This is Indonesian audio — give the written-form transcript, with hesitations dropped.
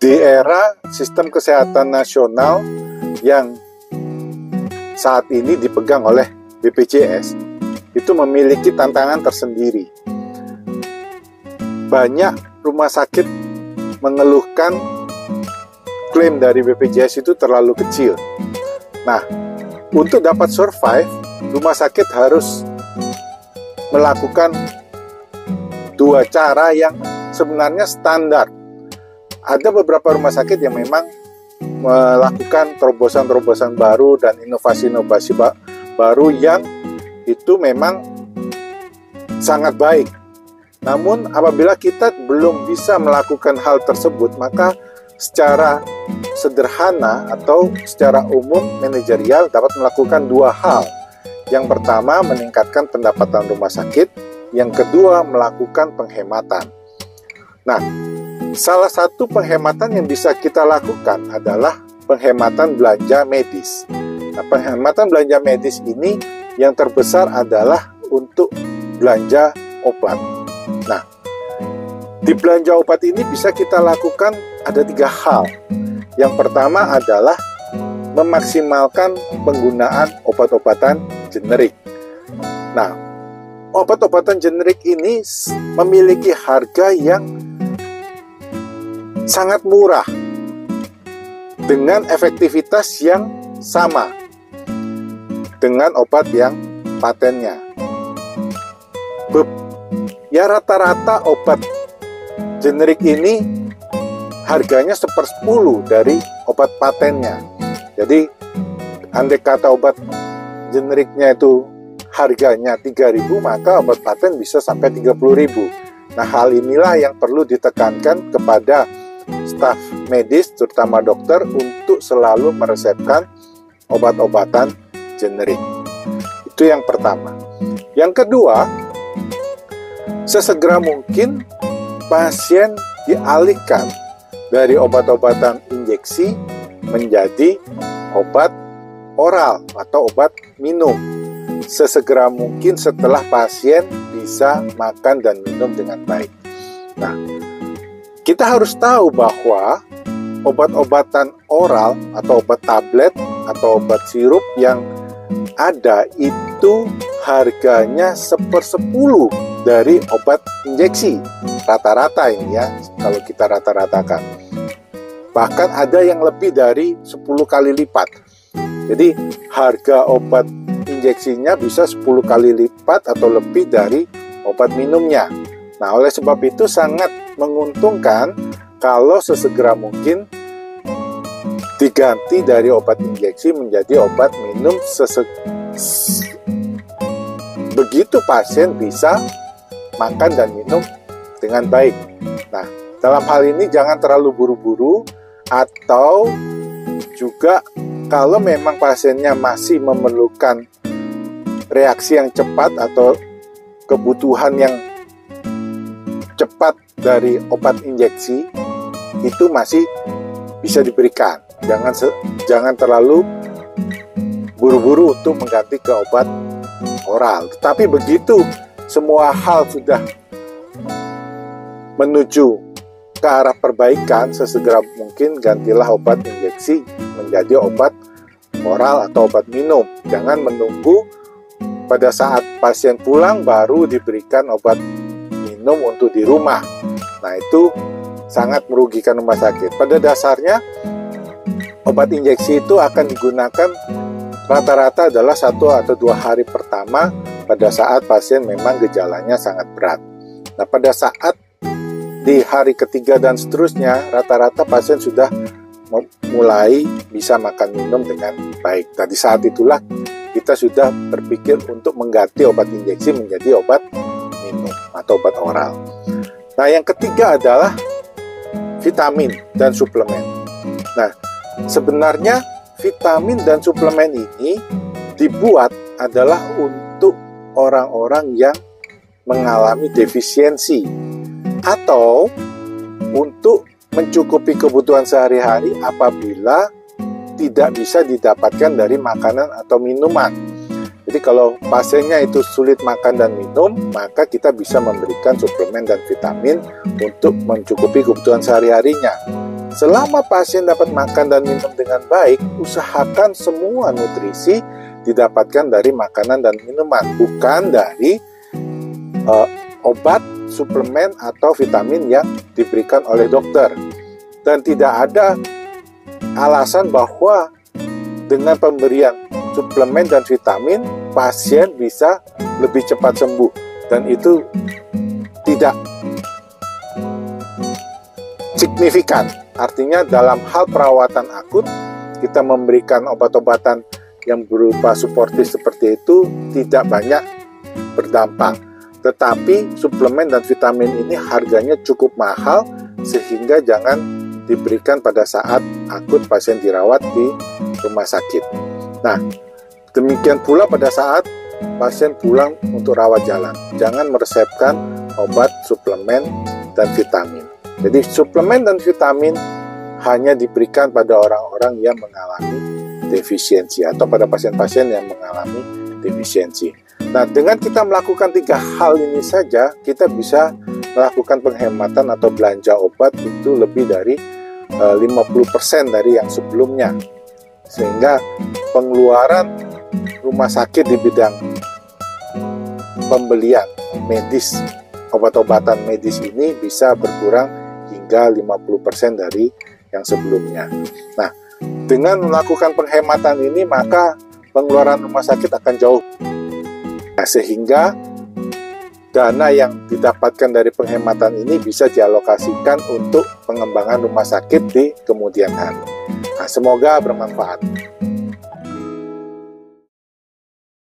Di era sistem kesehatan nasional yang saat ini dipegang oleh BPJS, itu memiliki tantangan tersendiri. Banyak rumah sakit mengeluhkan klaim dari BPJS itu terlalu kecil. Nah, untuk dapat survive, rumah sakit harus melakukan dua cara yang sebenarnya standar. Ada beberapa rumah sakit yang memang melakukan terobosan-terobosan baru dan inovasi-inovasi baru yang itu memang sangat baik. Namun apabila kita belum bisa melakukan hal tersebut, maka secara sederhana atau secara umum manajerial dapat melakukan dua hal. Yang pertama, meningkatkan pendapatan rumah sakit. Yang kedua, melakukan penghematan. Nah, salah satu penghematan yang bisa kita lakukan adalah penghematan belanja medis. Nah, penghematan belanja medis ini yang terbesar adalah untuk belanja obat. Nah, di belanja obat ini bisa kita lakukan ada tiga hal. Yang pertama adalah memaksimalkan penggunaan obat-obatan generik. Nah, obat-obatan generik ini memiliki harga yang sangat murah dengan efektivitas yang sama dengan obat yang patennya. Ya, rata-rata obat generik ini harganya 1/10 dari obat patennya. Jadi andai kata obat generiknya itu harganya 3.000, maka obat paten bisa sampai 30.000. Nah, hal inilah yang perlu ditekankan kepada staf medis, terutama dokter, untuk selalu meresepkan obat-obatan generik. Itu yang pertama. Yang kedua, sesegera mungkin pasien dialihkan dari obat-obatan injeksi menjadi obat oral atau obat minum. Sesegera mungkin setelah pasien bisa makan dan minum dengan baik. Nah, kita harus tahu bahwa obat-obatan oral atau obat tablet atau obat sirup yang ada itu harganya 1/10 dari obat injeksi. Rata-rata ini ya, kalau kita rata-ratakan. Bahkan ada yang lebih dari 10 kali lipat. Jadi harga obat injeksinya bisa 10 kali lipat atau lebih dari obat minumnya. Nah, oleh sebab itu sangat menguntungkan kalau sesegera mungkin diganti dari obat injeksi menjadi obat minum begitu pasien bisa makan dan minum dengan baik. Nah, dalam hal ini jangan terlalu buru-buru, atau juga kalau memang pasiennya masih memerlukan reaksi yang cepat atau kebutuhan yang cepat dari obat injeksi, itu masih bisa diberikan. Jangan terlalu buru-buru untuk mengganti ke obat oral. Tetapi begitu semua hal sudah menuju ke arah perbaikan, sesegera mungkin gantilah obat injeksi menjadi obat oral atau obat minum. Jangan menunggu pada saat pasien pulang baru diberikan obat minum untuk di rumah. Nah, itu sangat merugikan rumah sakit. Pada dasarnya obat injeksi itu akan digunakan rata-rata adalah 1 atau 2 hari pertama pada saat pasien memang gejalanya sangat berat. Nah, pada saat di hari ketiga dan seterusnya, rata-rata pasien sudah mulai bisa makan minum dengan baik. Nah, di saat itulah kita sudah berpikir untuk mengganti obat injeksi menjadi obat minum atau obat oral. Nah, yang ketiga adalah vitamin dan suplemen. Nah, sebenarnya vitamin dan suplemen ini dibuat adalah untuk orang-orang yang mengalami defisiensi atau untuk mencukupi kebutuhan sehari-hari apabila tidak bisa didapatkan dari makanan atau minuman. Jadi kalau pasiennya itu sulit makan dan minum, maka kita bisa memberikan suplemen dan vitamin untuk mencukupi kebutuhan sehari-harinya. selama pasien dapat makan dan minum dengan baik, usahakan semua nutrisi didapatkan dari makanan dan minuman, bukan dari obat, suplemen, atau vitamin yang diberikan oleh dokter. Dan tidak ada alasan bahwa dengan pemberian suplemen dan vitamin, pasien bisa lebih cepat sembuh. Dan itu tidak signifikan. Artinya dalam hal perawatan akut, kita memberikan obat-obatan yang berupa suportif seperti itu tidak banyak berdampak. Tetapi suplemen dan vitamin ini harganya cukup mahal, sehingga jangan diberikan pada saat akut pasien dirawat di rumah sakit. Nah, demikian pula pada saat pasien pulang untuk rawat jalan. Jangan meresepkan obat, suplemen, dan vitamin. Jadi suplemen dan vitamin hanya diberikan pada orang-orang yang mengalami defisiensi atau pada pasien-pasien yang mengalami defisiensi. Nah, dengan kita melakukan 3 hal ini saja, kita bisa melakukan penghematan atau belanja obat itu lebih dari 50% dari yang sebelumnya. Sehingga pengeluaran rumah sakit di bidang pembelian medis, obat-obatan medis ini bisa berkurang hingga 50% dari yang sebelumnya. Nah, dengan melakukan penghematan ini, maka pengeluaran rumah sakit akan jauh. Nah, sehingga dana yang didapatkan dari penghematan ini bisa dialokasikan untuk pengembangan rumah sakit di kemudian hari. Nah, semoga bermanfaat.